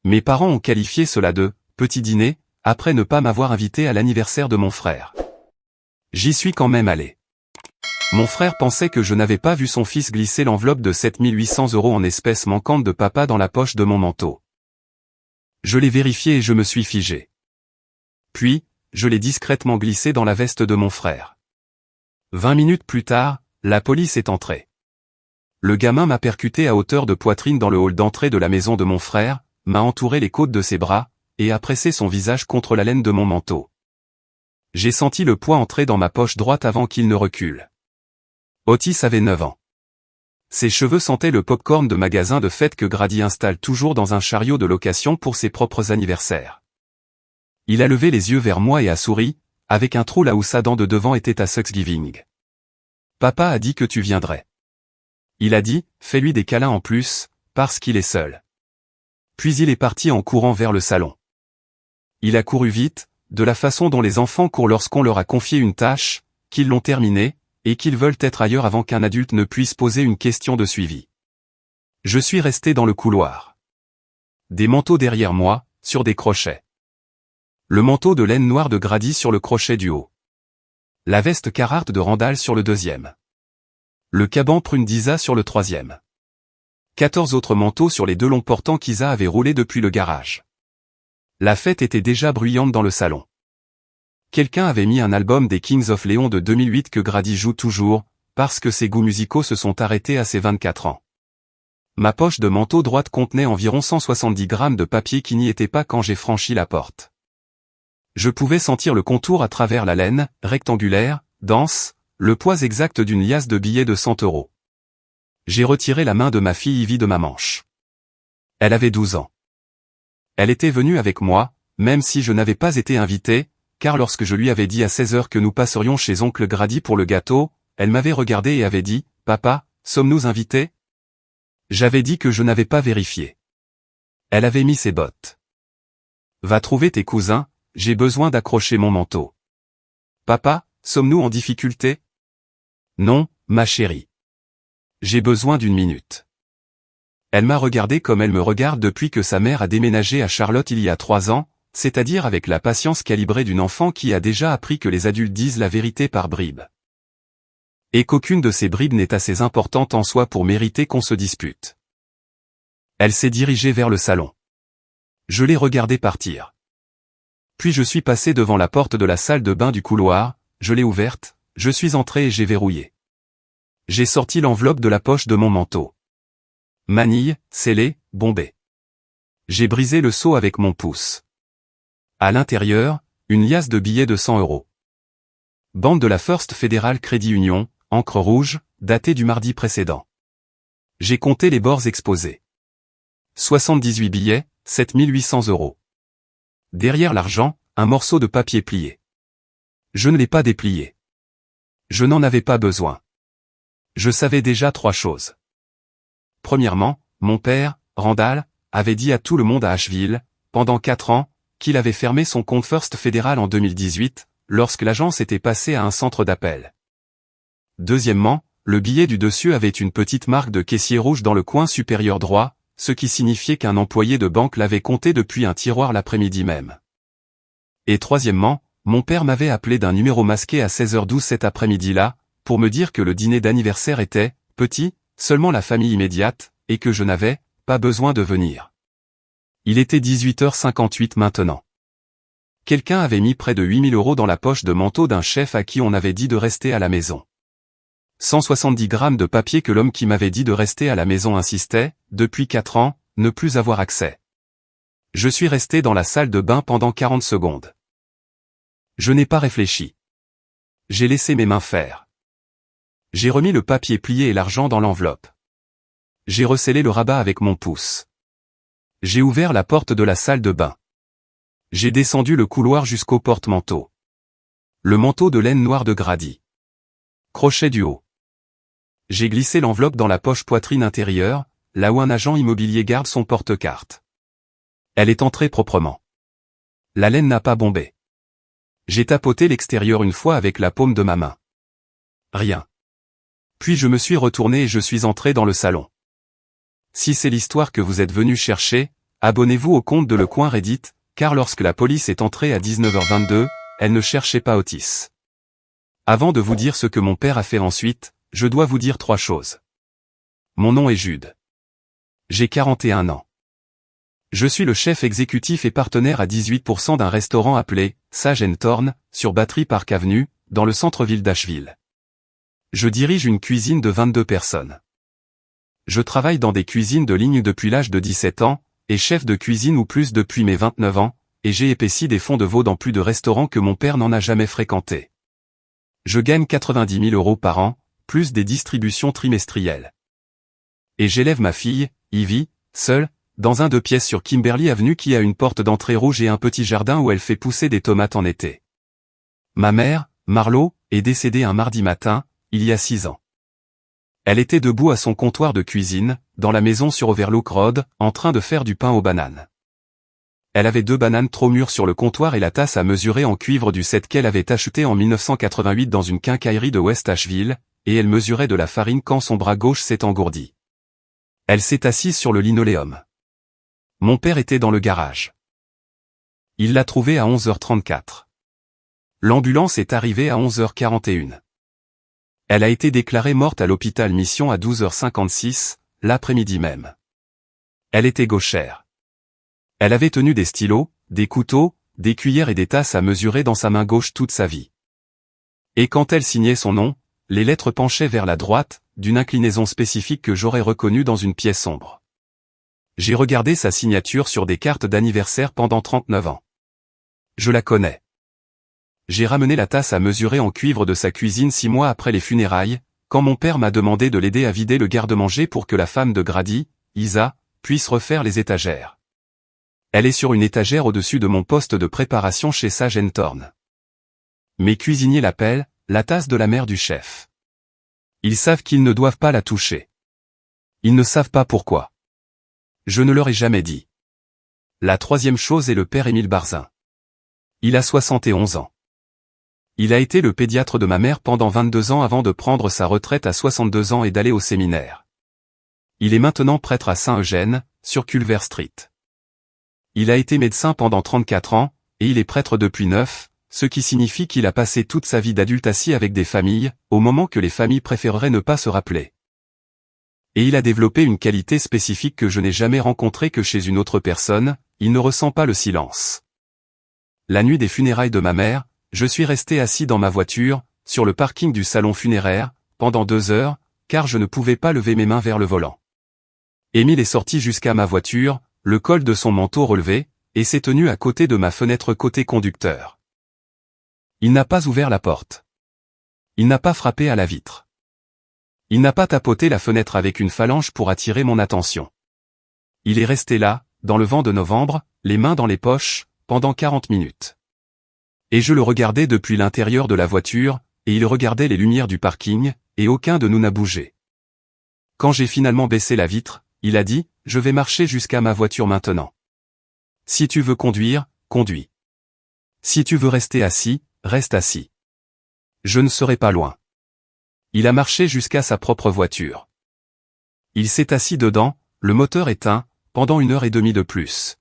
Mes parents ont qualifié cela de « petit dîner » après ne pas m'avoir invité à l'anniversaire de mon frère. J'y suis quand même allé. Mon frère pensait que je n'avais pas vu son fils glisser l'enveloppe de 7 800 € en espèces manquantes de papa dans la poche de mon manteau. Je l'ai vérifié et je me suis figé. Puis, je l'ai discrètement glissé dans la veste de mon frère. 20 minutes plus tard, la police est entrée. Le gamin m'a percuté à hauteur de poitrine dans le hall d'entrée de la maison de mon frère, m'a entouré les côtes de ses bras, et a pressé son visage contre la laine de mon manteau. J'ai senti le poids entrer dans ma poche droite avant qu'il ne recule. Otis avait 9 ans. Ses cheveux sentaient le pop-corn de magasin de fête que Grady installe toujours dans un chariot de location pour ses propres anniversaires. Il a levé les yeux vers moi et a souri, avec un trou là où sa dent de devant était à Thanksgiving. Papa a dit que tu viendrais. Il a dit, fais-lui des câlins en plus, parce qu'il est seul. Puis il est parti en courant vers le salon. Il a couru vite, de la façon dont les enfants courent lorsqu'on leur a confié une tâche, qu'ils l'ont terminée, et qu'ils veulent être ailleurs avant qu'un adulte ne puisse poser une question de suivi. Je suis resté dans le couloir. Des manteaux derrière moi, sur des crochets. Le manteau de laine noire de Grady sur le crochet du haut. La veste Carhartt de Randall sur le deuxième. Le caban prune d'Isa sur le troisième. 14 autres manteaux sur les 2 longs portants qu'Isa avait roulés depuis le garage. La fête était déjà bruyante dans le salon. Quelqu'un avait mis un album des Kings of Leon de 2008 que Grady joue toujours, parce que ses goûts musicaux se sont arrêtés à ses 24 ans. Ma poche de manteau droite contenait environ 170 grammes de papier qui n'y étaient pas quand j'ai franchi la porte. Je pouvais sentir le contour à travers la laine, rectangulaire, dense, le poids exact d'une liasse de billets de 100 €. J'ai retiré la main de ma fille Ivy de ma manche. Elle avait 12 ans. Elle était venue avec moi, même si je n'avais pas été invité, car lorsque je lui avais dit à 16 h que nous passerions chez oncle Grady pour le gâteau, elle m'avait regardé et avait dit, « Papa, sommes-nous invités ?» J'avais dit que je n'avais pas vérifié. Elle avait mis ses bottes. « Va trouver tes cousins, j'ai besoin d'accrocher mon manteau. »« Papa, sommes-nous en difficulté ?»« Non, ma chérie. J'ai besoin d'une minute. » Elle m'a regardé comme elle me regarde depuis que sa mère a déménagé à Charlotte il y a 3 ans, c'est-à-dire avec la patience calibrée d'une enfant qui a déjà appris que les adultes disent la vérité par bribes. Et qu'aucune de ces bribes n'est assez importante en soi pour mériter qu'on se dispute. Elle s'est dirigée vers le salon. Je l'ai regardée partir. Puis je suis passé devant la porte de la salle de bain du couloir, je l'ai ouverte, je suis entré et j'ai verrouillé. J'ai sorti l'enveloppe de la poche de mon manteau. Manille, scellée, bombée. J'ai brisé le seau avec mon pouce. À l'intérieur, une liasse de billets de 100 €. Bande de la First Federal Credit Union, encre rouge, datée du mardi précédent. J'ai compté les bords exposés. 78 billets, 7 800 €. Derrière l'argent, un morceau de papier plié. Je ne l'ai pas déplié. Je n'en avais pas besoin. Je savais déjà 3 choses. Premièrement, mon père, Randall, avait dit à tout le monde à Asheville, pendant 4 ans, qu'il avait fermé son compte First Federal en 2018, lorsque l'agence était passée à un centre d'appel. Deuxièmement, le billet du dessus avait une petite marque de caissier rouge dans le coin supérieur droit, ce qui signifiait qu'un employé de banque l'avait compté depuis un tiroir l'après-midi même. Et troisièmement, mon père m'avait appelé d'un numéro masqué à 16h12 cet après-midi-là, pour me dire que le dîner d'anniversaire était, petit, seulement la famille immédiate, et que je n'avais pas besoin de venir. Il était 18h58 maintenant. Quelqu'un avait mis près de 8 000 € dans la poche de manteau d'un chef à qui on avait dit de rester à la maison. 170 grammes de papier que l'homme qui m'avait dit de rester à la maison insistait, depuis 4 ans, ne plus avoir accès. Je suis resté dans la salle de bain pendant 40 secondes. Je n'ai pas réfléchi. J'ai laissé mes mains faire. J'ai remis le papier plié et l'argent dans l'enveloppe. J'ai rescellé le rabat avec mon pouce. J'ai ouvert la porte de la salle de bain. J'ai descendu le couloir jusqu'au porte-manteau. Le manteau de laine noire de Grady. Crochet du haut. J'ai glissé l'enveloppe dans la poche poitrine intérieure, là où un agent immobilier garde son porte-carte. Elle est entrée proprement. La laine n'a pas bombé. J'ai tapoté l'extérieur une fois avec la paume de ma main. Rien. Puis je me suis retourné et je suis entré dans le salon. Si c'est l'histoire que vous êtes venu chercher, Abonnez-vous au compte de Le Coin Reddit, car lorsque la police est entrée à 19h22, elle ne cherchait pas Otis. Avant de vous dire ce que mon père a fait ensuite, je dois vous dire 3 choses. Mon nom est Jude. J'ai 41 ans. Je suis le chef exécutif et partenaire à 18% d'un restaurant appelé Sage & Thorn, sur Battery Park Avenue, dans le centre-ville d'Asheville. Je dirige une cuisine de 22 personnes. Je travaille dans des cuisines de ligne depuis l'âge de 17 ans, et chef de cuisine ou plus depuis mes 29 ans, et j'ai épaissi des fonds de veau dans plus de restaurants que mon père n'en a jamais fréquentés. Je gagne 90 000 € par an, plus des distributions trimestrielles. Et j'élève ma fille, Ivy, seule, dans un 2 pièces sur Kimberly Avenue qui a une porte d'entrée rouge et un petit jardin où elle fait pousser des tomates en été. Ma mère, Marlo, est décédée un mardi matin, il y a 6 ans. Elle était debout à son comptoir de cuisine, dans la maison sur Overlook Road, en train de faire du pain aux bananes. Elle avait 2 bananes trop mûres sur le comptoir et la tasse à mesurer en cuivre du set qu'elle avait acheté en 1988 dans une quincaillerie de West Asheville, et elle mesurait de la farine quand son bras gauche s'est engourdi. Elle s'est assise sur le linoléum. Mon père était dans le garage. Il l'a trouvée à 11h34. L'ambulance est arrivée à 11h41. Elle a été déclarée morte à l'hôpital Mission à 12h56, l'après-midi même. Elle était gauchère. Elle avait tenu des stylos, des couteaux, des cuillères et des tasses à mesurer dans sa main gauche toute sa vie. Et quand elle signait son nom, les lettres penchaient vers la droite, d'une inclinaison spécifique que j'aurais reconnue dans une pièce sombre. J'ai regardé sa signature sur des cartes d'anniversaire pendant 39 ans. Je la connais. J'ai ramené la tasse à mesurer en cuivre de sa cuisine 6 mois après les funérailles, quand mon père m'a demandé de l'aider à vider le garde-manger pour que la femme de Grady, Isa, puisse refaire les étagères. Elle est sur une étagère au-dessus de mon poste de préparation chez Sage & Thorn. Mes cuisiniers l'appellent la tasse de la mère du chef. Ils savent qu'ils ne doivent pas la toucher. Ils ne savent pas pourquoi. Je ne leur ai jamais dit. La 3e chose est le père Émile Barzin. Il a 71 ans. Il a été le pédiatre de ma mère pendant 22 ans avant de prendre sa retraite à 62 ans et d'aller au séminaire. Il est maintenant prêtre à Saint-Eugène, sur Culver Street. Il a été médecin pendant 34 ans, et il est prêtre depuis 9, ce qui signifie qu'il a passé toute sa vie d'adulte assis avec des familles, au moment que les familles préféreraient ne pas se rappeler. Et il a développé une qualité spécifique que je n'ai jamais rencontrée que chez une autre personne, il ne ressent pas le silence. La nuit des funérailles de ma mère, je suis resté assis dans ma voiture, sur le parking du salon funéraire, pendant 2 heures, car je ne pouvais pas lever mes mains vers le volant. Émile est sorti jusqu'à ma voiture, le col de son manteau relevé, et s'est tenu à côté de ma fenêtre côté conducteur. Il n'a pas ouvert la porte. Il n'a pas frappé à la vitre. Il n'a pas tapoté la fenêtre avec une phalange pour attirer mon attention. Il est resté là, dans le vent de novembre, les mains dans les poches, pendant 40 minutes. Et je le regardais depuis l'intérieur de la voiture, et il regardait les lumières du parking, et aucun de nous n'a bougé. Quand j'ai finalement baissé la vitre, il a dit, « Je vais marcher jusqu'à ma voiture maintenant. Si tu veux conduire, conduis. Si tu veux rester assis, reste assis. Je ne serai pas loin. » Il a marché jusqu'à sa propre voiture. Il s'est assis dedans, le moteur éteint, pendant 1h30 de plus.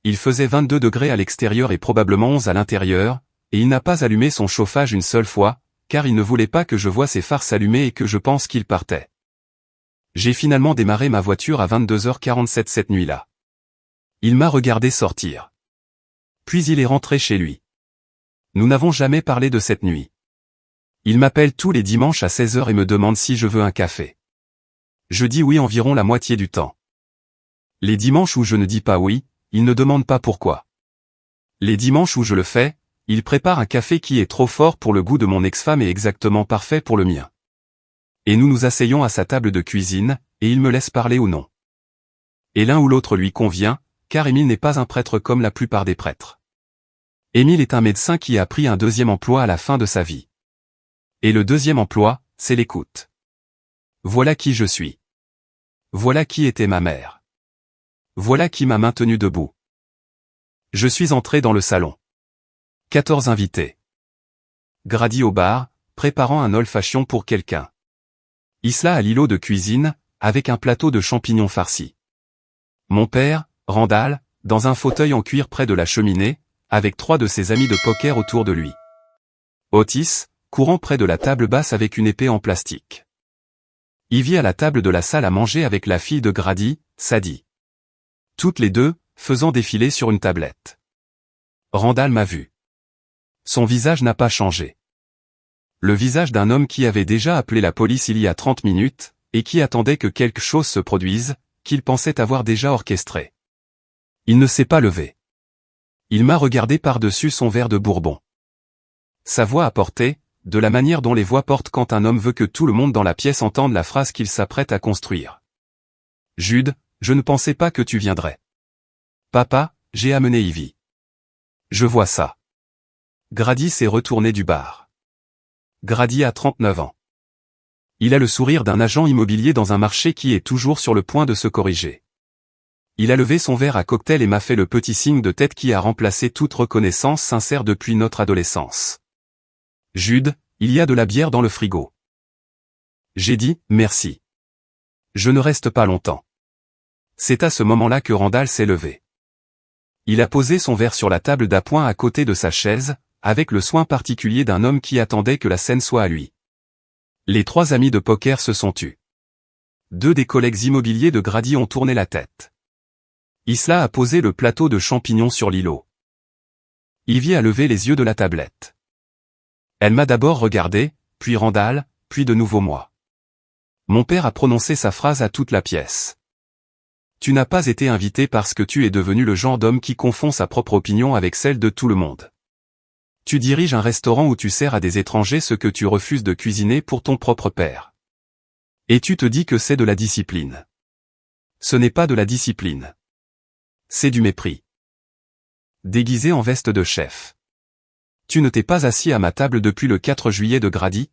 Il faisait 22 degrés à l'extérieur et probablement 11 à l'intérieur, et il n'a pas allumé son chauffage une seule fois, car il ne voulait pas que je voie ses phares s'allumer et que je pense qu'il partait. J'ai finalement démarré ma voiture à 22h47 cette nuit-là. Il m'a regardé sortir. Puis il est rentré chez lui. Nous n'avons jamais parlé de cette nuit. Il m'appelle tous les dimanches à 16h et me demande si je veux un café. Je dis oui environ la moitié du temps. Les dimanches où je ne dis pas oui, il ne demande pas pourquoi. Les dimanches où je le fais, il prépare un café qui est trop fort pour le goût de mon ex-femme et exactement parfait pour le mien. Et nous nous asseyons à sa table de cuisine, et il me laisse parler ou non. Et l'un ou l'autre lui convient, car Émile n'est pas un prêtre comme la plupart des prêtres. Émile est un médecin qui a pris un 2e emploi à la fin de sa vie. Et le 2e emploi, c'est l'écoute. Voilà qui je suis. Voilà qui était ma mère. Voilà qui m'a maintenu debout. Je suis entré dans le salon. 14 invités. Grady au bar, préparant un old-fashion pour quelqu'un. Isla à l'îlot de cuisine, avec un plateau de champignons farcis. Mon père, Randall, dans un fauteuil en cuir près de la cheminée, avec 3 de ses amis de poker autour de lui. Otis, courant près de la table basse avec une épée en plastique. Ivy à la table de la salle à manger avec la fille de Grady, Sadie. Toutes les deux, faisant défiler sur une tablette. Randall m'a vu. Son visage n'a pas changé. Le visage d'un homme qui avait déjà appelé la police il y a 30 minutes, et qui attendait que quelque chose se produise, qu'il pensait avoir déjà orchestré. Il ne s'est pas levé. Il m'a regardé par-dessus son verre de bourbon. Sa voix a porté, de la manière dont les voix portent quand un homme veut que tout le monde dans la pièce entende la phrase qu'il s'apprête à construire. Jude, je ne pensais pas que tu viendrais. Papa, j'ai amené Ivy. Je vois ça. Grady s'est retourné du bar. Grady a 39 ans. Il a le sourire d'un agent immobilier dans un marché qui est toujours sur le point de se corriger. Il a levé son verre à cocktail et m'a fait le petit signe de tête qui a remplacé toute reconnaissance sincère depuis notre adolescence. Jude, il y a de la bière dans le frigo. J'ai dit, merci. Je ne reste pas longtemps. C'est à ce moment-là que Randall s'est levé. Il a posé son verre sur la table d'appoint à côté de sa chaise, avec le soin particulier d'un homme qui attendait que la scène soit à lui. Les 3 amis de poker se sont tus. 2 des collègues immobiliers de Grady ont tourné la tête. Isla a posé le plateau de champignons sur l'îlot. Ivy a levé les yeux de la tablette. Elle m'a d'abord regardé, puis Randall, puis de nouveau moi. Mon père a prononcé sa phrase à toute la pièce. Tu n'as pas été invité parce que tu es devenu le genre d'homme qui confond sa propre opinion avec celle de tout le monde. Tu diriges un restaurant où tu sers à des étrangers ce que tu refuses de cuisiner pour ton propre père. Et tu te dis que c'est de la discipline. Ce n'est pas de la discipline. C'est du mépris. Déguisé en veste de chef. Tu ne t'es pas assis à ma table depuis le 4 juillet de Grady?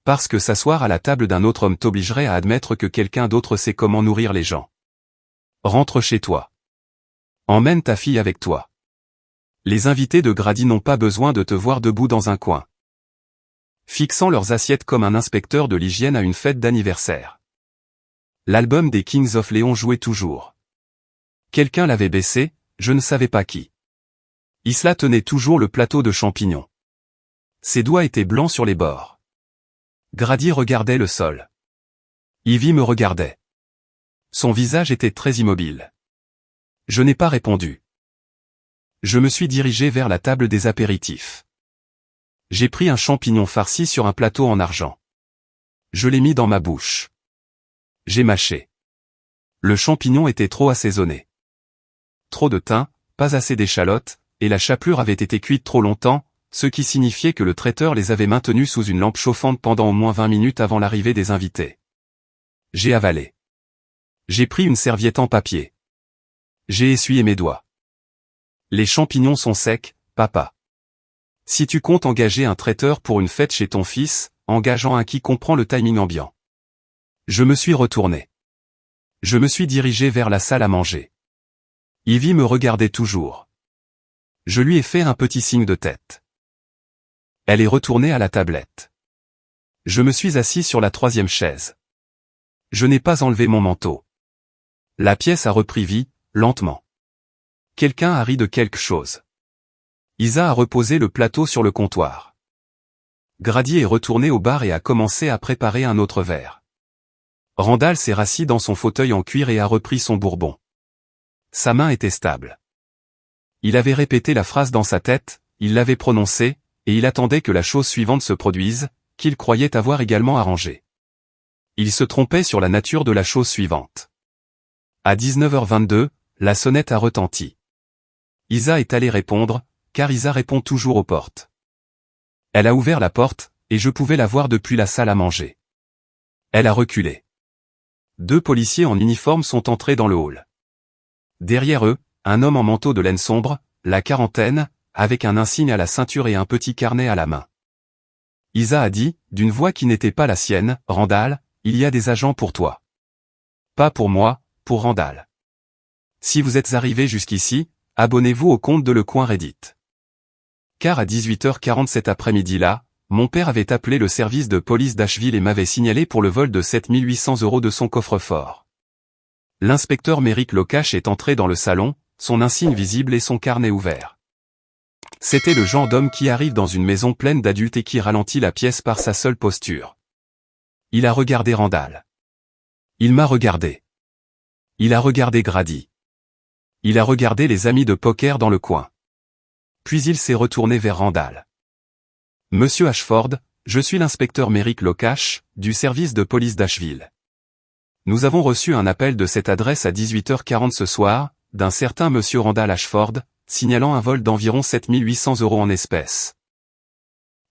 Parce que s'asseoir à la table d'un autre homme t'obligerait à admettre que quelqu'un d'autre sait comment nourrir les gens. Rentre chez toi. Emmène ta fille avec toi. Les invités de Grady n'ont pas besoin de te voir debout dans un coin, fixant leurs assiettes comme un inspecteur de l'hygiène à une fête d'anniversaire. L'album des Kings of Leon jouait toujours. Quelqu'un l'avait baissé, je ne savais pas qui. Isla tenait toujours le plateau de champignons. Ses doigts étaient blancs sur les bords. Grady regardait le sol. Ivy me regardait. Son visage était très immobile. Je n'ai pas répondu. Je me suis dirigé vers la table des apéritifs. J'ai pris un champignon farci sur un plateau en argent. Je l'ai mis dans ma bouche. J'ai mâché. Le champignon était trop assaisonné. Trop de thym, pas assez d'échalotes, et la chapelure avait été cuite trop longtemps, ce qui signifiait que le traiteur les avait maintenus sous une lampe chauffante pendant au moins 20 minutes avant l'arrivée des invités. J'ai avalé. J'ai pris une serviette en papier. J'ai essuyé mes doigts. Les champignons sont secs, papa. Si tu comptes engager un traiteur pour une fête chez ton fils, engageant un qui comprend le timing ambiant. Je me suis retourné. Je me suis dirigé vers la salle à manger. Ivy me regardait toujours. Je lui ai fait un petit signe de tête. Elle est retournée à la tablette. Je me suis assis sur la 3e chaise. Je n'ai pas enlevé mon manteau. La pièce a repris vie, lentement. Quelqu'un a ri de quelque chose. Isa a reposé le plateau sur le comptoir. Grady est retourné au bar et a commencé à préparer un autre verre. Randall s'est rassis dans son fauteuil en cuir et a repris son bourbon. Sa main était stable. Il avait répété la phrase dans sa tête, il l'avait prononcée, et il attendait que la chose suivante se produise, qu'il croyait avoir également arrangée. Il se trompait sur la nature de la chose suivante. À 19h22, la sonnette a retenti. Isa est allée répondre, car Isa répond toujours aux portes. Elle a ouvert la porte, et je pouvais la voir depuis la salle à manger. Elle a reculé. 2 policiers en uniforme sont entrés dans le hall. Derrière eux, un homme en manteau de laine sombre, la quarantaine, avec un insigne à la ceinture et un petit carnet à la main. Isa a dit, d'une voix qui n'était pas la sienne, « Randall, il y a des agents pour toi. » Pas pour moi, pour Randall. Si vous êtes arrivé jusqu'ici, abonnez-vous au compte de Le Coin Reddit. Car à 18h40 cet après-midi-là, mon père avait appelé le service de police d'Asheville et m'avait signalé pour le vol de 7 800 € de son coffre-fort. L'inspecteur Merrick Locash est entré dans le salon, son insigne visible et son carnet ouvert. C'était le genre d'homme qui arrive dans une maison pleine d'adultes et qui ralentit la pièce par sa seule posture. Il a regardé Randall. Il m'a regardé. Il a regardé Grady. Il a regardé les amis de poker dans le coin. Puis il s'est retourné vers Randall. Monsieur Ashford, je suis l'inspecteur Merrick Locash, du service de police d'Asheville. Nous avons reçu un appel de cette adresse à 18h40 ce soir, d'un certain monsieur Randall Ashford, signalant un vol d'environ 7 800 € en espèces.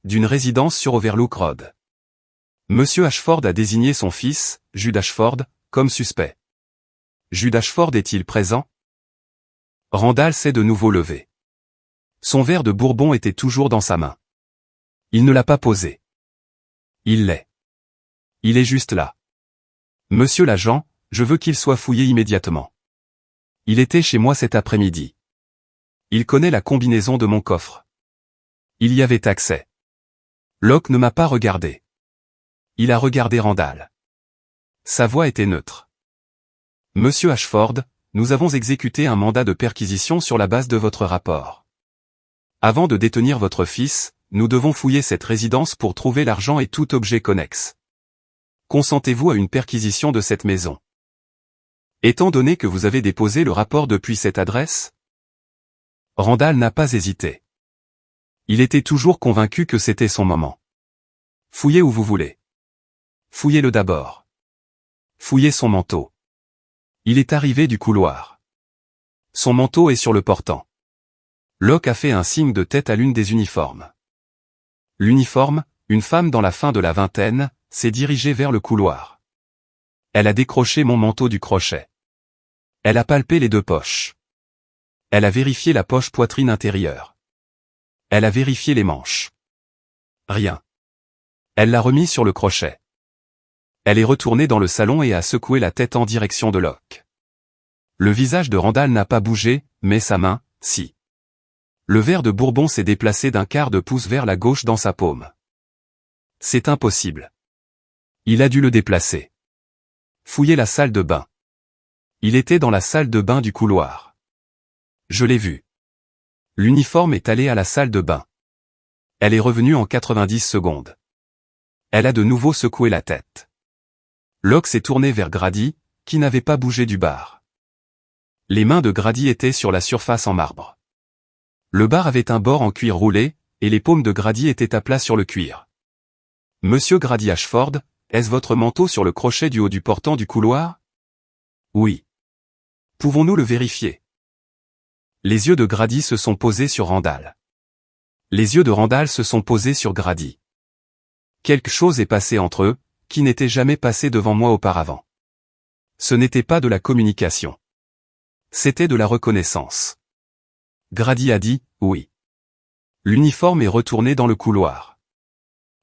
D'une résidence sur Overlook Road. Monsieur Ashford a désigné son fils, Jude Ashford, comme suspect. Jude Ashford est-il présent? Randall s'est de nouveau levé. Son verre de bourbon était toujours dans sa main. Il ne l'a pas posé. Il l'est. Il est juste là. Monsieur l'agent, je veux qu'il soit fouillé immédiatement. Il était chez moi cet après-midi. Il connaît la combinaison de mon coffre. Il y avait accès. Locke ne m'a pas regardé. Il a regardé Randall. Sa voix était neutre. Monsieur Ashford, nous avons exécuté un mandat de perquisition sur la base de votre rapport. Avant de détenir votre fils, nous devons fouiller cette résidence pour trouver l'argent et tout objet connexe. Consentez-vous à une perquisition de cette maison? Étant donné que vous avez déposé le rapport depuis cette adresse? Randall n'a pas hésité. Il était toujours convaincu que c'était son moment. Fouillez où vous voulez. Fouillez-le d'abord. Fouillez son manteau. Il est arrivé du couloir. Son manteau est sur le portant. Locke a fait un signe de tête à l'une des uniformes. L'uniforme, une femme dans la fin de la vingtaine, s'est dirigée vers le couloir. Elle a décroché mon manteau du crochet. Elle a palpé les deux poches. Elle a vérifié la poche poitrine intérieure. Elle a vérifié les manches. Rien. Elle l'a remis sur le crochet. Elle est retournée dans le salon et a secoué la tête en direction de Locke. Le visage de Randall n'a pas bougé, mais sa main, si. Le verre de bourbon s'est déplacé d'un quart de pouce vers la gauche dans sa paume. C'est impossible. Il a dû le déplacer. Fouillez la salle de bain. Il était dans la salle de bain du couloir. Je l'ai vu. L'uniforme est allé à la salle de bain. Elle est revenue en 90 secondes. Elle a de nouveau secoué la tête. Locke s'est tourné vers Grady, qui n'avait pas bougé du bar. Les mains de Grady étaient sur la surface en marbre. Le bar avait un bord en cuir roulé, et les paumes de Grady étaient à plat sur le cuir. Monsieur Grady Ashford, est-ce votre manteau sur le crochet du haut du portant du couloir? Oui. Pouvons-nous le vérifier? Les yeux de Grady se sont posés sur Randall. Les yeux de Randall se sont posés sur Grady. Quelque chose est passé entre eux, qui n'était jamais passé devant moi auparavant. Ce n'était pas de la communication. C'était de la reconnaissance. Grady a dit, oui. L'uniforme est retourné dans le couloir.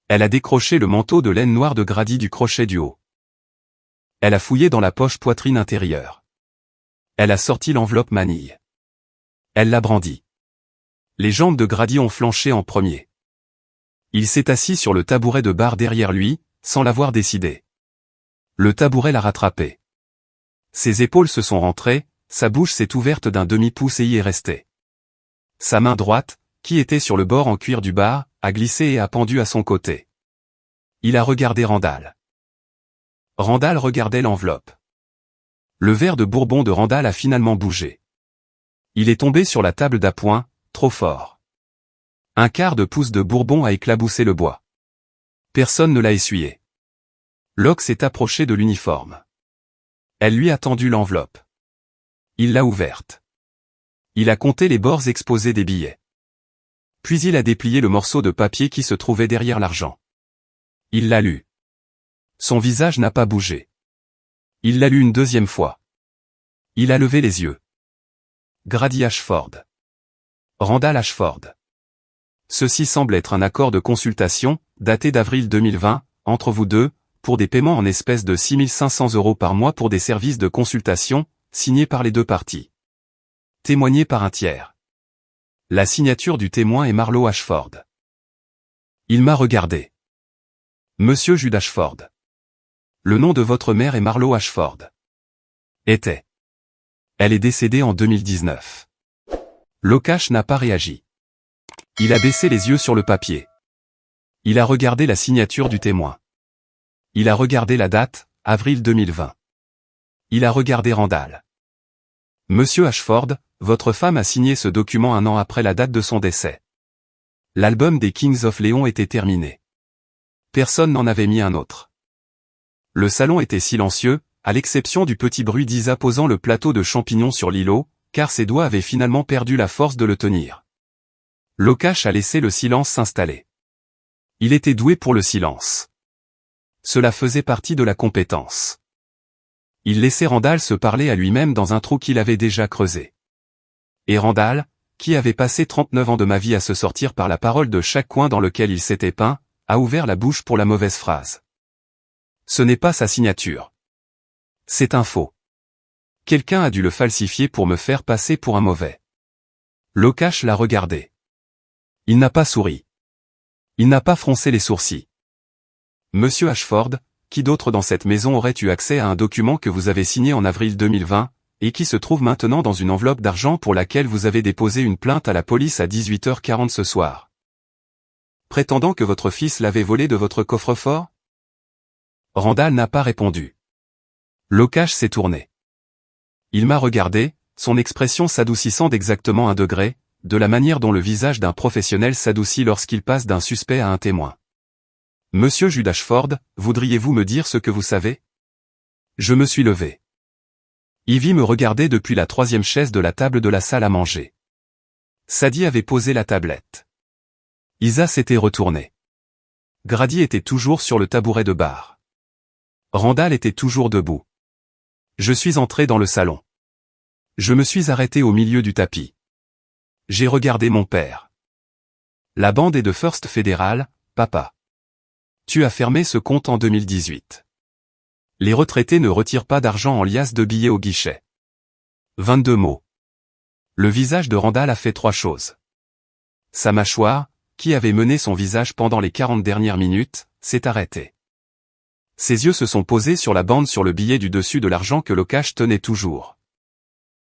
Elle a décroché le manteau de laine noire de Grady du crochet du haut. Elle a fouillé dans la poche poitrine intérieure. Elle a sorti l'enveloppe manille. Elle l'a brandie. Les jambes de Grady ont flanché en premier. Il s'est assis sur le tabouret de bar derrière lui, sans l'avoir décidé. Le tabouret l'a rattrapé. Ses épaules se sont rentrées, sa bouche s'est ouverte d'un demi-pouce et y est restée. Sa main droite, qui était sur le bord en cuir du bar, a glissé et a pendu à son côté. Il a regardé Randall. Randall regardait l'enveloppe. Le verre de bourbon de Randall a finalement bougé. Il est tombé sur la table d'appoint, trop fort. Un quart de pouce de bourbon a éclaboussé le bois. Personne ne l'a essuyé. Locke s'est approché de l'uniforme. Elle lui a tendu l'enveloppe. Il l'a ouverte. Il a compté les bords exposés des billets. Puis il a déplié le morceau de papier qui se trouvait derrière l'argent. Il l'a lu. Son visage n'a pas bougé. Il l'a lu une deuxième fois. Il a levé les yeux. Grady Ashford. Randall Ashford. Ceci semble être un accord de consultation, daté d'avril 2020, entre vous deux, pour des paiements en espèces de 6 500 € par mois pour des services de consultation, signés par les deux parties. Témoigné par un tiers. La signature du témoin est Marlowe Ashford. Il m'a regardé. Monsieur Jude Ashford. Le nom de votre mère est Marlowe Ashford. Était. Elle est décédée en 2019. Lokash n'a pas réagi. Il a baissé les yeux sur le papier. Il a regardé la signature du témoin. Il a regardé la date, avril 2020. Il a regardé Randall. Monsieur Ashford, votre femme a signé ce document un an après la date de son décès. L'album des Kings of Leon était terminé. Personne n'en avait mis un autre. Le salon était silencieux, à l'exception du petit bruit d'Isa posant le plateau de champignons sur l'îlot, car ses doigts avaient finalement perdu la force de le tenir. Lokash a laissé le silence s'installer. Il était doué pour le silence. Cela faisait partie de la compétence. Il laissait Randall se parler à lui-même dans un trou qu'il avait déjà creusé. Et Randall, qui avait passé 39 ans de ma vie à se sortir par la parole de chaque coin dans lequel il s'était peint, a ouvert la bouche pour la mauvaise phrase. Ce n'est pas sa signature. C'est un faux. Quelqu'un a dû le falsifier pour me faire passer pour un mauvais. Lokash l'a regardé. Il n'a pas souri. Il n'a pas froncé les sourcils. Monsieur Ashford, qui d'autre dans cette maison aurait eu accès à un document que vous avez signé en avril 2020, et qui se trouve maintenant dans une enveloppe d'argent pour laquelle vous avez déposé une plainte à la police à 18h40 ce soir? Prétendant que votre fils l'avait volé de votre coffre-fort? Randall n'a pas répondu. Lokash s'est tourné. Il m'a regardé, son expression s'adoucissant d'exactement 1 degré, de la manière dont le visage d'un professionnel s'adoucit lorsqu'il passe d'un suspect à un témoin. Monsieur Jude Ashford, voudriez-vous me dire ce que vous savez? Je me suis levé. Ivy me regardait depuis la 3e chaise de la table de la salle à manger. Sadie avait posé la tablette. Isa s'était retournée. Grady était toujours sur le tabouret de bar. Randall était toujours debout. Je suis entré dans le salon. Je me suis arrêté au milieu du tapis. J'ai regardé mon père. La bande est de First Federal, papa. Tu as fermé ce compte en 2018. Les retraités ne retirent pas d'argent en liasse de billets au guichet. 22 mots. Le visage de Randall a fait 3 choses. Sa mâchoire, qui avait mené son visage pendant les 40 dernières minutes, s'est arrêtée. Ses yeux se sont posés sur la bande sur le billet du dessus de l'argent que Lokash tenait toujours.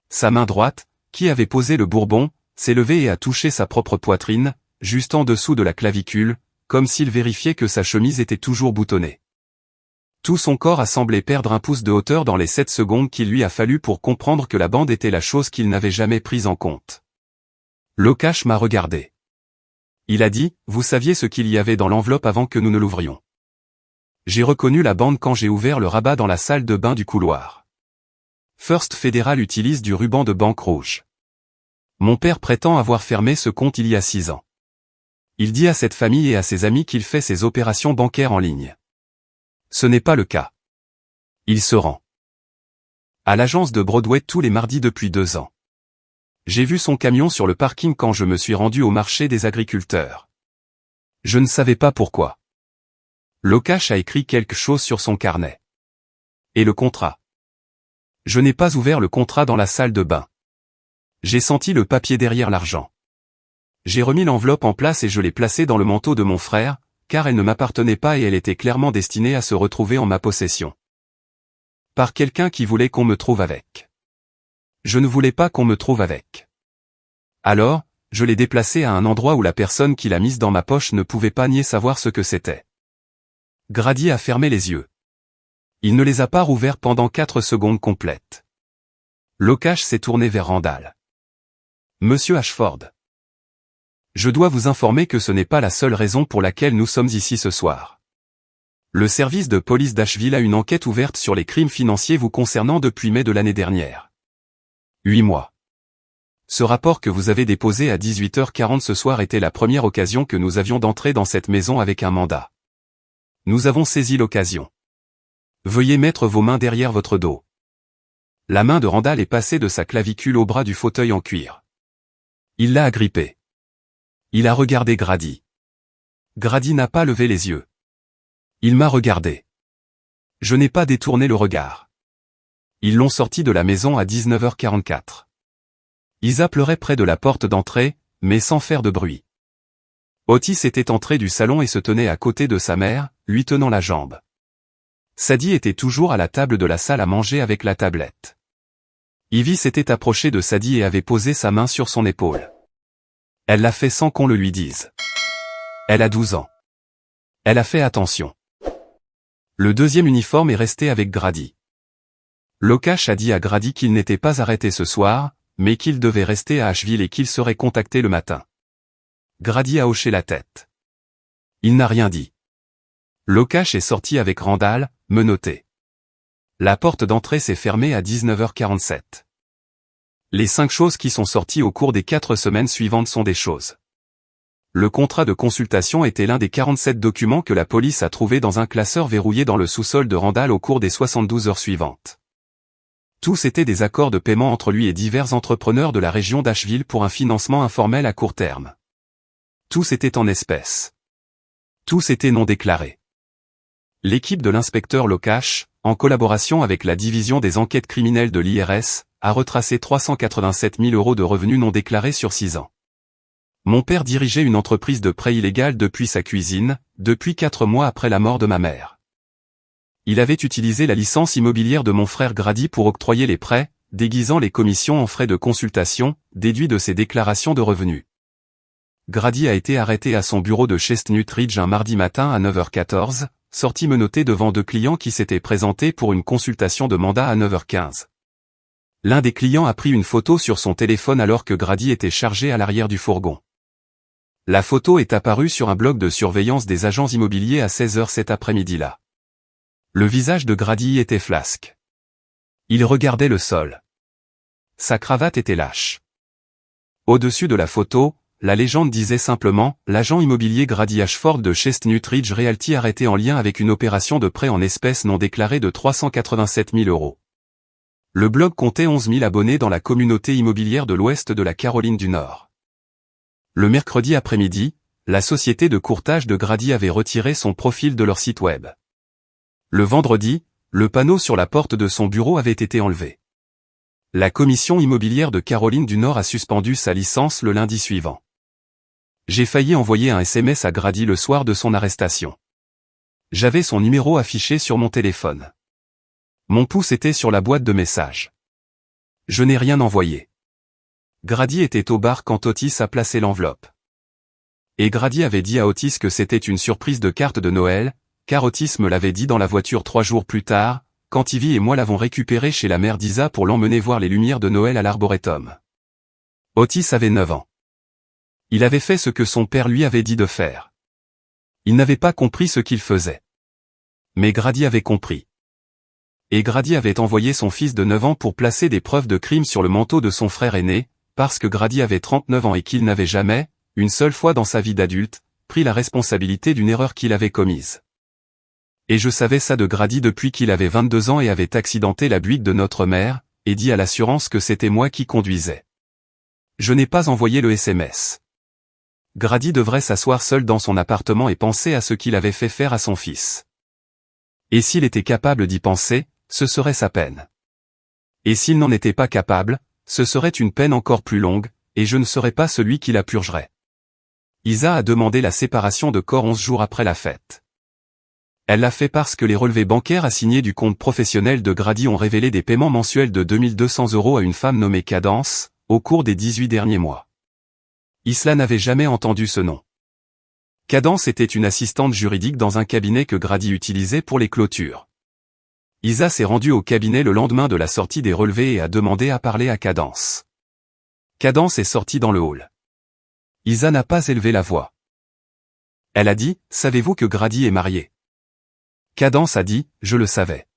Sa main droite, qui avait posé le bourbon, s'est levée et a touché sa propre poitrine, juste en dessous de la clavicule, comme s'il vérifiait que sa chemise était toujours boutonnée. Tout son corps a semblé perdre 1 pouce de hauteur dans les 7 secondes qu'il lui a fallu pour comprendre que la bande était la chose qu'il n'avait jamais prise en compte. Lokash m'a regardé. Il a dit, vous saviez ce qu'il y avait dans l'enveloppe avant que nous ne l'ouvrions. J'ai reconnu la bande quand j'ai ouvert le rabat dans la salle de bain du couloir. First Federal utilise du ruban de banque rouge. Mon père prétend avoir fermé ce compte il y a 6 ans. Il dit à cette famille et à ses amis qu'il fait ses opérations bancaires en ligne. Ce n'est pas le cas. Il se rend à l'agence de Broadway tous les mardis depuis 2 ans. J'ai vu son camion sur le parking quand je me suis rendu au marché des agriculteurs. Je ne savais pas pourquoi. Lokash a écrit quelque chose sur son carnet. Et le contrat. Je n'ai pas ouvert le contrat dans la salle de bain. J'ai senti le papier derrière l'argent. J'ai remis l'enveloppe en place et je l'ai placée dans le manteau de mon frère, car elle ne m'appartenait pas et elle était clairement destinée à se retrouver en ma possession. Par quelqu'un qui voulait qu'on me trouve avec. Je ne voulais pas qu'on me trouve avec. Alors, je l'ai déplacée à un endroit où la personne qui l'a mise dans ma poche ne pouvait pas nier savoir ce que c'était. Grady a fermé les yeux. Il ne les a pas rouverts pendant 4 secondes complètes. Lokash s'est tourné vers Randall. Monsieur Ashford. Je dois vous informer que ce n'est pas la seule raison pour laquelle nous sommes ici ce soir. Le service de police d'Asheville a une enquête ouverte sur les crimes financiers vous concernant depuis mai de l'année dernière. 8 mois. Ce rapport que vous avez déposé à 18h40 ce soir était la première occasion que nous avions d'entrer dans cette maison avec un mandat. Nous avons saisi l'occasion. Veuillez mettre vos mains derrière votre dos. La main de Randall est passée de sa clavicule au bras du fauteuil en cuir. Il l'a agrippé. Il a regardé Grady. Grady n'a pas levé les yeux. Il m'a regardé. Je n'ai pas détourné le regard. Ils l'ont sorti de la maison à 19h44. Isa pleurait près de la porte d'entrée, mais sans faire de bruit. Otis était entré du salon et se tenait à côté de sa mère, lui tenant la jambe. Sadie était toujours à la table de la salle à manger avec la tablette. Ivy s'était approchée de Sadie et avait posé sa main sur son épaule. Elle l'a fait sans qu'on le lui dise. Elle a 12 ans. Elle a fait attention. Le deuxième uniforme est resté avec Grady. Locash a dit à Grady qu'il n'était pas arrêté ce soir, mais qu'il devait rester à Asheville et qu'il serait contacté le matin. Grady a hoché la tête. Il n'a rien dit. Locash est sorti avec Randall, menotté. La porte d'entrée s'est fermée à 19h47. Les 5 choses qui sont sorties au cours des 4 semaines suivantes sont des choses. Le contrat de consultation était l'un des 47 documents que la police a trouvé dans un classeur verrouillé dans le sous-sol de Randall au cours des 72 heures suivantes. Tous étaient des accords de paiement entre lui et divers entrepreneurs de la région d'Asheville pour un financement informel à court terme. Tous étaient en espèces. Tous étaient non déclarés. L'équipe de l'inspecteur Locash, en collaboration avec la division des enquêtes criminelles de l'IRS, a retracé 387 000 € de revenus non déclarés sur 6 ans. Mon père dirigeait une entreprise de prêt illégal depuis sa cuisine, depuis 4 mois après la mort de ma mère. Il avait utilisé la licence immobilière de mon frère Grady pour octroyer les prêts, déguisant les commissions en frais de consultation, déduits de ses déclarations de revenus. Grady a été arrêté à son bureau de Chestnut Ridge un mardi matin à 9h14, sorti menotté devant 2 clients qui s'étaient présentés pour une consultation de mandat à 9h15. L'un des clients a pris une photo sur son téléphone alors que Grady était chargé à l'arrière du fourgon. La photo est apparue sur un blog de surveillance des agents immobiliers à 16h cet après-midi-là. Le visage de Grady était flasque. Il regardait le sol. Sa cravate était lâche. Au-dessus de la photo, la légende disait simplement « L'agent immobilier Grady Ashford de Chestnut Ridge Realty arrêté en lien avec une opération de prêt en espèces non déclarée de 387 000 €. Le blog comptait 11 000 abonnés dans la communauté immobilière de l'ouest de la Caroline du Nord. Le mercredi après-midi, la société de courtage de Grady avait retiré son profil de leur site web. Le vendredi, le panneau sur la porte de son bureau avait été enlevé. La commission immobilière de Caroline du Nord a suspendu sa licence le lundi suivant. J'ai failli envoyer un SMS à Grady le soir de son arrestation. J'avais son numéro affiché sur mon téléphone. Mon pouce était sur la boîte de messages. Je n'ai rien envoyé. Grady était au bar quand Otis a placé l'enveloppe. Et Grady avait dit à Otis que c'était une surprise de carte de Noël, car Otis me l'avait dit dans la voiture 3 jours plus tard, quand Ivy et moi l'avons récupéré chez la mère d'Isa pour l'emmener voir les lumières de Noël à l'Arboretum. Otis avait 9 ans. Il avait fait ce que son père lui avait dit de faire. Il n'avait pas compris ce qu'il faisait. Mais Grady avait compris. Et Grady avait envoyé son fils de 9 ans pour placer des preuves de crime sur le manteau de son frère aîné, parce que Grady avait 39 ans et qu'il n'avait jamais, une seule fois dans sa vie d'adulte, pris la responsabilité d'une erreur qu'il avait commise. Et je savais ça de Grady depuis qu'il avait 22 ans et avait accidenté la Buick de notre mère, et dit à l'assurance que c'était moi qui conduisais. Je n'ai pas envoyé le SMS. Grady devrait s'asseoir seul dans son appartement et penser à ce qu'il avait fait faire à son fils. Et s'il était capable d'y penser, ce serait sa peine. Et s'il n'en était pas capable, ce serait une peine encore plus longue, et je ne serais pas celui qui la purgerait. Isa a demandé la séparation de corps 11 jours après la fête. Elle l'a fait parce que les relevés bancaires assignés du compte professionnel de Grady ont révélé des paiements mensuels de 2 200 € à une femme nommée Cadence, au cours des 18 derniers mois. Isla n'avait jamais entendu ce nom. Cadence était une assistante juridique dans un cabinet que Grady utilisait pour les clôtures. Isa s'est rendue au cabinet le lendemain de la sortie des relevés et a demandé à parler à Cadence. Cadence est sortie dans le hall. Isa n'a pas élevé la voix. Elle a dit « Savez-vous que Grady est marié ?» Cadence a dit « Je le savais.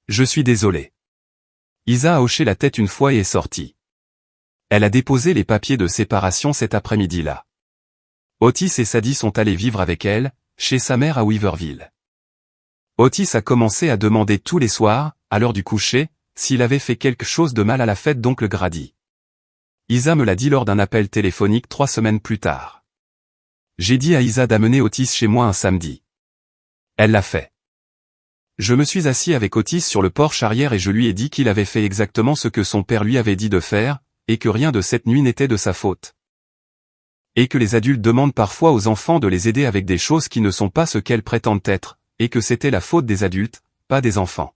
Je suis désolé. » Isa a hoché la tête une fois et est sortie. Elle a déposé les papiers de séparation cet après-midi-là. Otis et Sadie sont allés vivre avec elle, chez sa mère à Weaverville. Otis a commencé à demander tous les soirs, à l'heure du coucher, s'il avait fait quelque chose de mal à la fête d'oncle Grady. Isa me l'a dit lors d'un appel téléphonique 3 semaines plus tard. J'ai dit à Isa d'amener Otis chez moi un samedi. Elle l'a fait. Je me suis assis avec Otis sur le porche arrière et je lui ai dit qu'il avait fait exactement ce que son père lui avait dit de faire, et que rien de cette nuit n'était de sa faute. Et que les adultes demandent parfois aux enfants de les aider avec des choses qui ne sont pas ce qu'elles prétendent être, et que c'était la faute des adultes, pas des enfants.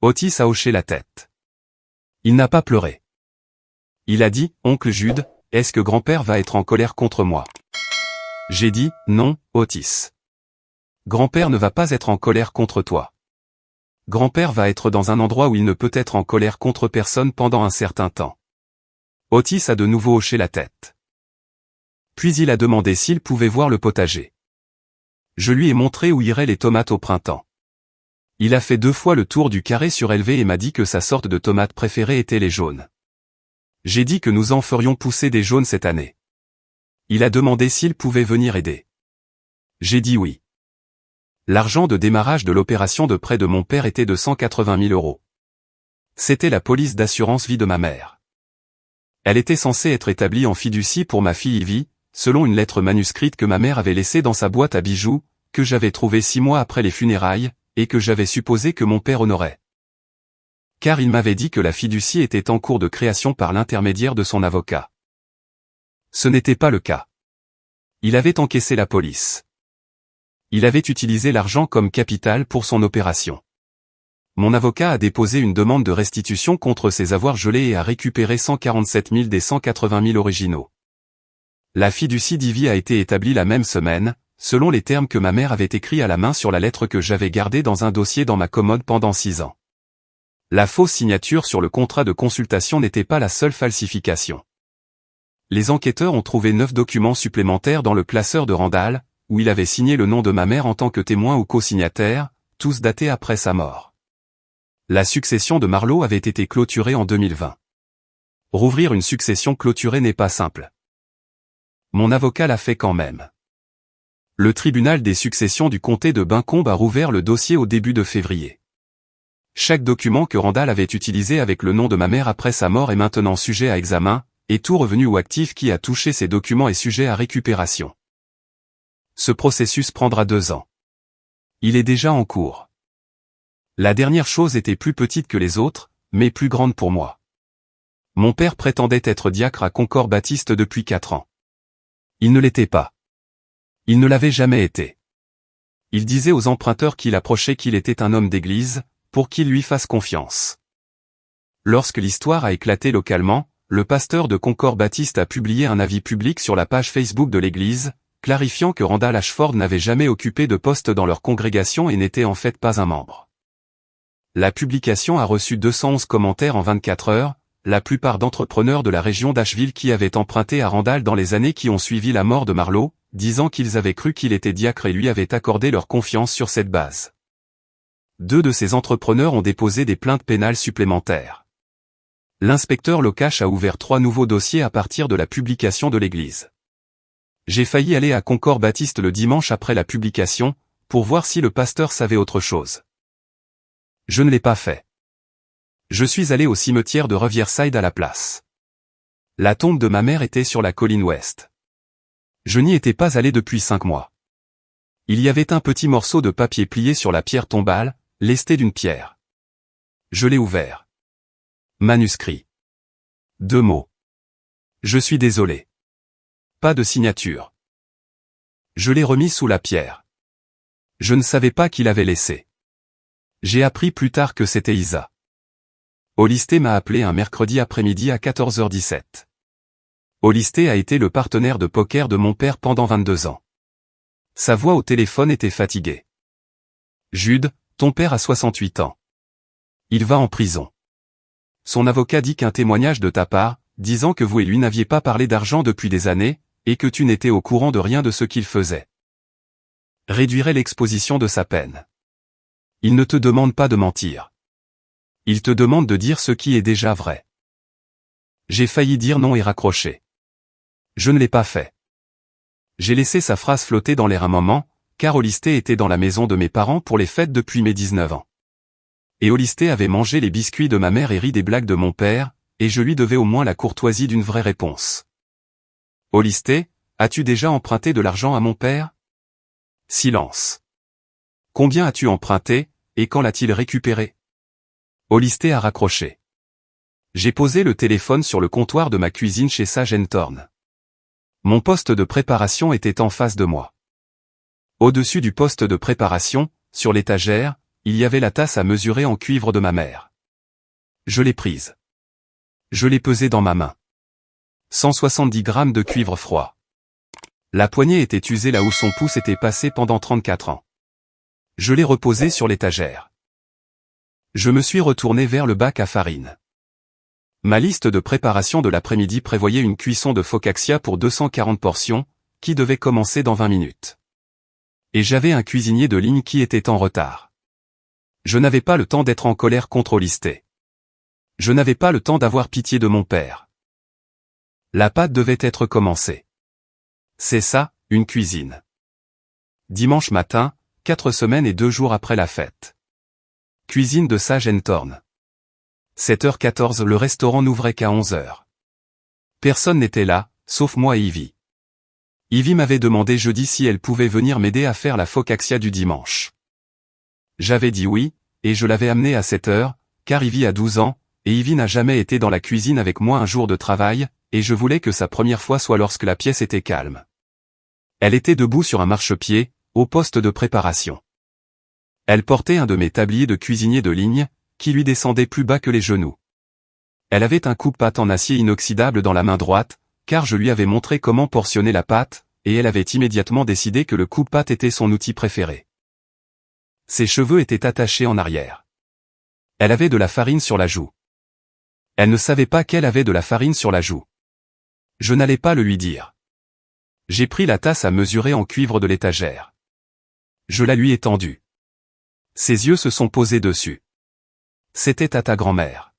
Otis a hoché la tête. Il n'a pas pleuré. Il a dit, oncle Jude, est-ce que grand-père va être en colère contre moi? J'ai dit, non, Otis. Grand-père ne va pas être en colère contre toi. Grand-père va être dans un endroit où il ne peut être en colère contre personne pendant un certain temps. Otis a de nouveau hoché la tête. Puis il a demandé s'il pouvait voir le potager. Je lui ai montré où iraient les tomates au printemps. Il a fait 2 fois le tour du carré surélevé et m'a dit que sa sorte de tomate préférée était les jaunes. J'ai dit que nous en ferions pousser des jaunes cette année. Il a demandé s'il pouvait venir aider. J'ai dit oui. L'argent de démarrage de l'opération de prêt de mon père était de 180 000 €. C'était la police d'assurance vie de ma mère. Elle était censée être établie en fiducie pour ma fille Ivy, selon une lettre manuscrite que ma mère avait laissée dans sa boîte à bijoux, que j'avais trouvée 6 mois après les funérailles, et que j'avais supposé que mon père honorait. Car il m'avait dit que la fiducie était en cours de création par l'intermédiaire de son avocat. Ce n'était pas le cas. Il avait encaissé la police. Il avait utilisé l'argent comme capital pour son opération. Mon avocat a déposé une demande de restitution contre ses avoirs gelés et a récupéré 147 000 des 180 000 originaux. La fiducie d'Ivy a été établie la même semaine, selon les termes que ma mère avait écrits à la main sur la lettre que j'avais gardée dans un dossier dans ma commode pendant 6 ans. La fausse signature sur le contrat de consultation n'était pas la seule falsification. Les enquêteurs ont trouvé 9 documents supplémentaires dans le classeur de Randall, où il avait signé le nom de ma mère en tant que témoin ou co-signataire, tous datés après sa mort. La succession de Marlowe avait été clôturée en 2020. Rouvrir une succession clôturée n'est pas simple. Mon avocat l'a fait quand même. Le tribunal des successions du comté de Buncombe a rouvert le dossier au début de février. Chaque document que Randall avait utilisé avec le nom de ma mère après sa mort est maintenant sujet à examen, et tout revenu ou actif qui a touché ces documents est sujet à récupération. Ce processus prendra 2 ans. Il est déjà en cours. La dernière chose était plus petite que les autres, mais plus grande pour moi. Mon père prétendait être diacre à Concorde Baptiste depuis 4 ans. Il ne l'était pas. Il ne l'avait jamais été. Il disait aux emprunteurs qu'il approchait qu'il était un homme d'église, pour qu'ils lui fassent confiance. Lorsque l'histoire a éclaté localement, le pasteur de Concorde Baptiste a publié un avis public sur la page Facebook de l'église, clarifiant que Randall Ashford n'avait jamais occupé de poste dans leur congrégation et n'était en fait pas un membre. La publication a reçu 211 commentaires en 24 heures, la plupart d'entrepreneurs de la région d'Asheville qui avaient emprunté à Randall dans les années qui ont suivi la mort de Marlowe, disant qu'ils avaient cru qu'il était diacre et lui avaient accordé leur confiance sur cette base. 2 de ces entrepreneurs ont déposé des plaintes pénales supplémentaires. L'inspecteur Locash a ouvert 3 nouveaux dossiers à partir de la publication de l'église. J'ai failli aller à Concorde Baptiste le dimanche après la publication, pour voir si le pasteur savait autre chose. Je ne l'ai pas fait. Je suis allé au cimetière de Riverside à la place. La tombe de ma mère était sur la colline ouest. Je n'y étais pas allé depuis 5 mois. Il y avait un petit morceau de papier plié sur la pierre tombale, lesté d'une pierre. Je l'ai ouvert. Manuscrit. 2 mots. Je suis désolé. Pas de signature. Je l'ai remis sous la pierre. Je ne savais pas qui l'avait laissé. J'ai appris plus tard que c'était Isa. Olisté m'a appelé un mercredi après-midi à 14h17. Olisté a été le partenaire de poker de mon père pendant 22 ans. Sa voix au téléphone était fatiguée. Jude, ton père a 68 ans. Il va en prison. Son avocat dit qu'un témoignage de ta part, disant que vous et lui n'aviez pas parlé d'argent depuis des années, et que tu n'étais au courant de rien de ce qu'il faisait, réduirait l'exposition de sa peine. Il ne te demande pas de mentir. Il te demande de dire ce qui est déjà vrai. J'ai failli dire non et raccrocher. Je ne l'ai pas fait. J'ai laissé sa phrase flotter dans l'air un moment, car Olisté était dans la maison de mes parents pour les fêtes depuis mes 19 ans. Et Olisté avait mangé les biscuits de ma mère et ri des blagues de mon père, et je lui devais au moins la courtoisie d'une vraie réponse. Olisté, as-tu déjà emprunté de l'argent à mon père? Silence. Combien as-tu emprunté, et quand l'a-t-il récupéré? Olisté a raccroché. J'ai posé le téléphone sur le comptoir de ma cuisine chez Sage Thorne. Mon poste de préparation était en face de moi. Au-dessus du poste de préparation, sur l'étagère, il y avait la tasse à mesurer en cuivre de ma mère. Je l'ai prise. Je l'ai pesé dans ma main. 170 grammes de cuivre froid. La poignée était usée là où son pouce était passé pendant 34 ans. Je l'ai reposé sur l'étagère. Je me suis retourné vers le bac à farine. Ma liste de préparation de l'après-midi prévoyait une cuisson de focaccia pour 240 portions, qui devait commencer dans 20 minutes. Et j'avais un cuisinier de ligne qui était en retard. Je n'avais pas le temps d'être en colère contre Listet. Je n'avais pas le temps d'avoir pitié de mon père. La pâte devait être commencée. C'est ça, une cuisine. Dimanche matin, 4 semaines et 2 jours après la fête. Cuisine de Sage & Thorn. 7h14, le restaurant n'ouvrait qu'à 11h. Personne n'était là, sauf moi et Ivy. Ivy m'avait demandé jeudi si elle pouvait venir m'aider à faire la focaccia du dimanche. J'avais dit oui, et je l'avais amenée à 7h, car Ivy a 12 ans, et Ivy n'a jamais été dans la cuisine avec moi un jour de travail, et je voulais que sa première fois soit lorsque la pièce était calme. Elle était debout sur un marchepied, au poste de préparation. Elle portait un de mes tabliers de cuisinier de ligne, qui lui descendait plus bas que les genoux. Elle avait un coupe-pâte en acier inoxydable dans la main droite, car je lui avais montré comment portionner la pâte, et elle avait immédiatement décidé que le coupe-pâte était son outil préféré. Ses cheveux étaient attachés en arrière. Elle avait de la farine sur la joue. Elle ne savait pas qu'elle avait de la farine sur la joue. Je n'allais pas le lui dire. J'ai pris la tasse à mesurer en cuivre de l'étagère. Je la lui ai tendue. Ses yeux se sont posés dessus. C'était à ta grand-mère.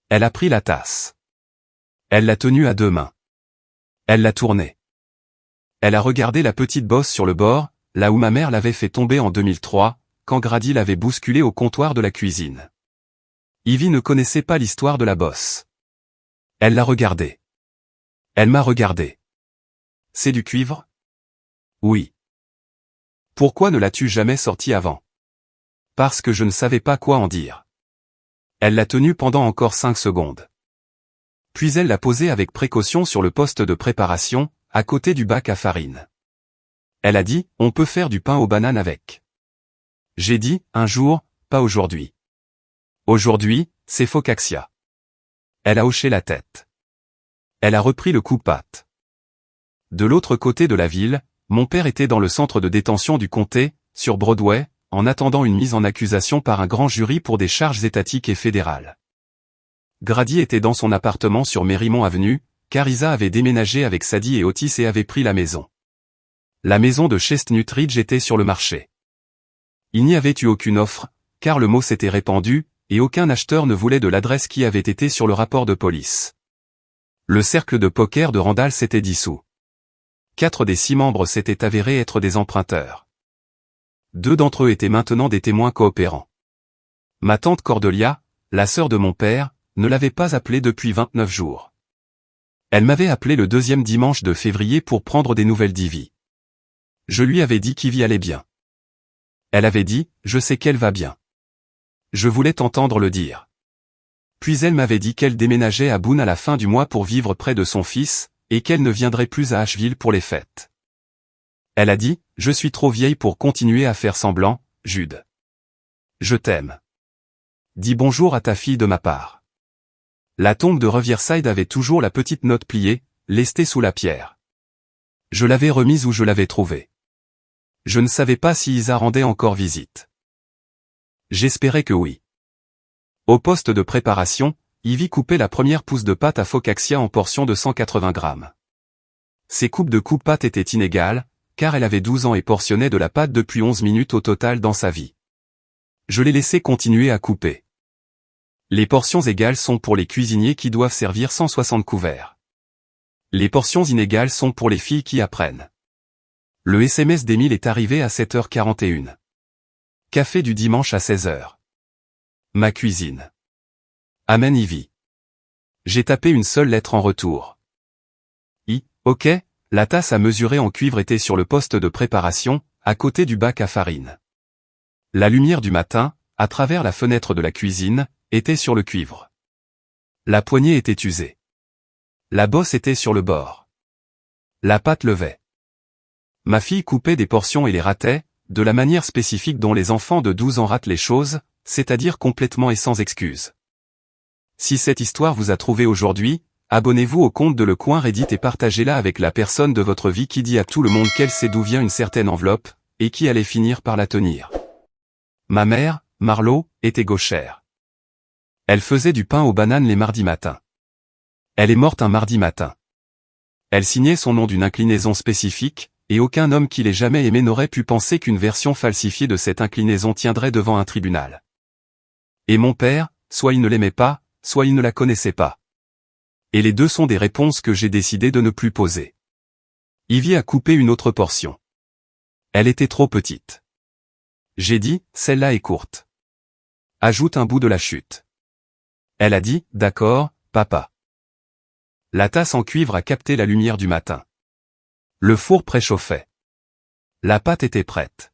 Elle a pris la tasse. Elle l'a tenue à 2 mains. Elle l'a tournée. Elle a regardé la petite bosse sur le bord, là où ma mère l'avait fait tomber en 2003, quand Grady l'avait bousculée au comptoir de la cuisine. Ivy ne connaissait pas l'histoire de la bosse. Elle l'a regardée. Elle m'a regardé. C'est du cuivre? Oui. Pourquoi ne l'as-tu jamais sorti avant? Parce que je ne savais pas quoi en dire. Elle l'a tenue pendant encore 5 secondes. Puis elle l'a posée avec précaution sur le poste de préparation, à côté du bac à farine. Elle a dit, on peut faire du pain aux bananes avec. J'ai dit, un jour, pas aujourd'hui. Aujourd'hui, c'est focaccia. Elle a hoché la tête. Elle a repris le coupe-pâte. De l'autre côté de la ville, mon père était dans le centre de détention du comté, sur Broadway, en attendant une mise en accusation par un grand jury pour des charges étatiques et fédérales. Grady était dans son appartement sur Merrimont Avenue, car Isa avait déménagé avec Sadie et Otis et avait pris la maison. La maison de Chestnut Ridge était sur le marché. Il n'y avait eu aucune offre, car le mot s'était répandu, et aucun acheteur ne voulait de l'adresse qui avait été sur le rapport de police. Le cercle de poker de Randall s'était dissous. 4 des 6 membres s'étaient avérés être des emprunteurs. 2 d'entre eux étaient maintenant des témoins coopérants. Ma tante Cordelia, la sœur de mon père, ne l'avait pas appelé depuis 29 jours. Elle m'avait appelé le 2e dimanche de février pour prendre des nouvelles d'Ivy. Je lui avais dit qu'Ivy allait bien. Elle avait dit, je sais qu'elle va bien. Je voulais t'entendre le dire. Puis elle m'avait dit qu'elle déménageait à Boone à la fin du mois pour vivre près de son fils, et qu'elle ne viendrait plus à Asheville pour les fêtes. Elle a dit, je suis trop vieille pour continuer à faire semblant, Jude. Je t'aime. Dis bonjour à ta fille de ma part. La tombe de Riverside avait toujours la petite note pliée, lestée sous la pierre. Je l'avais remise où je l'avais trouvée. Je ne savais pas si Isa rendait encore visite. J'espérais que oui. Au poste de préparation, Ivy coupait la première pousse de pâte à focaccia en portions de 180 grammes. Ses coupes de coupe-pâte étaient inégales, car elle avait 12 ans et portionnait de la pâte depuis 11 minutes au total dans sa vie. Je l'ai laissé continuer à couper. Les portions égales sont pour les cuisiniers qui doivent servir 160 couverts. Les portions inégales sont pour les filles qui apprennent. Le SMS d'Émile est arrivé à 7h41. Café du dimanche à 16h. Ma cuisine. Amen Ivy. J'ai tapé une seule lettre en retour. Ok, la tasse à mesurer en cuivre était sur le poste de préparation, à côté du bac à farine. La lumière du matin, à travers la fenêtre de la cuisine, était sur le cuivre. La poignée était usée. La bosse était sur le bord. La pâte levait. Ma fille coupait des portions et les ratait, de la manière spécifique dont les enfants de 12 ans ratent les choses, c'est-à-dire complètement et sans excuse. Si cette histoire vous a trouvé aujourd'hui, abonnez-vous au compte de Le Coin Reddit et partagez-la avec la personne de votre vie qui dit à tout le monde qu'elle sait d'où vient une certaine enveloppe, et qui allait finir par la tenir. Ma mère, Marlo, était gauchère. Elle faisait du pain aux bananes les mardis matins. Elle est morte un mardi matin. Elle signait son nom d'une inclinaison spécifique, et aucun homme qui l'ait jamais aimée n'aurait pu penser qu'une version falsifiée de cette inclinaison tiendrait devant un tribunal. Et mon père, soit il ne l'aimait pas, soit il ne la connaissait pas. Et les deux sont des réponses que j'ai décidé de ne plus poser. Ivy a coupé une autre portion. Elle était trop petite. J'ai dit, celle-là est courte. Ajoute un bout de la chute. Elle a dit, d'accord, papa. La tasse en cuivre a capté la lumière du matin. Le four préchauffait. La pâte était prête.